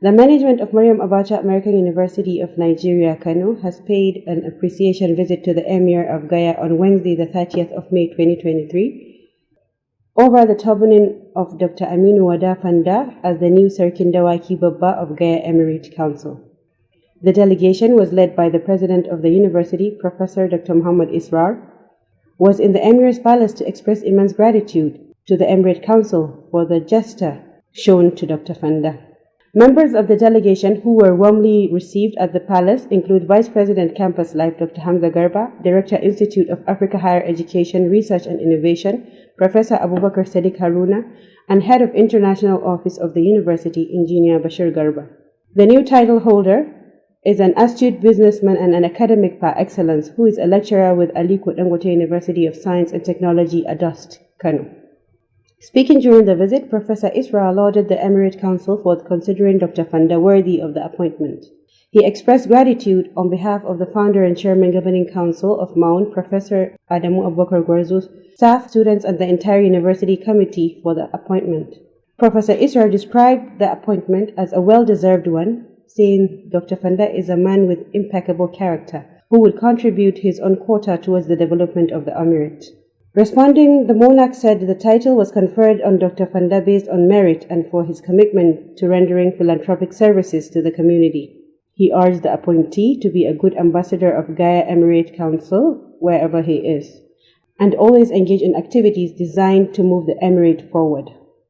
The management of Maryam Abacha American University of Nigeria, Kano, has paid an appreciation visit to the Emir of Gaya on Wednesday, the 30th of May 2023, over the turbaning of Dr. Aminu Wada Fanda as the new Sarkin Dawaki Babba of Gaya Emirate Council. The delegation was led by the president of the university, Professor Dr. Muhammad Israr, was in the Emirates Palace to express immense gratitude to the Emirate Council for the gesture shown to Dr. Fanda. Members of the delegation who were warmly received at the palace include Vice President Campus Life Dr. Hamza Garba, Director Institute of Africa Higher Education, Research and Innovation, Professor Abubakar Sadiq Haruna, and Head of International Office of the University, Engineer Bashir Garba. The new title holder is an astute businessman and an academic par excellence who is a lecturer with Aliko Dangote University of Science and Technology, Adost, Kano. Speaking during the visit, Professor Isra lauded the Emirate Council for considering Dr. Fanda worthy of the appointment. He expressed gratitude on behalf of the founder and chairman governing council of MAAUN, Professor Adamu Abubakar Gwarzo, staff, students, and the entire university committee for the appointment. Professor Isra described the appointment as a well-deserved one, saying Dr. Fanda is a man with impeccable character who will contribute his own quota towards the development of the Emirate. Responding, the monarch said the title was conferred on Dr. Fanda based on merit and for his commitment to rendering philanthropic services to the community. He urged the appointee to be a good ambassador of Gaya Emirate Council wherever he is, and always engage in activities designed to move the Emirate forward.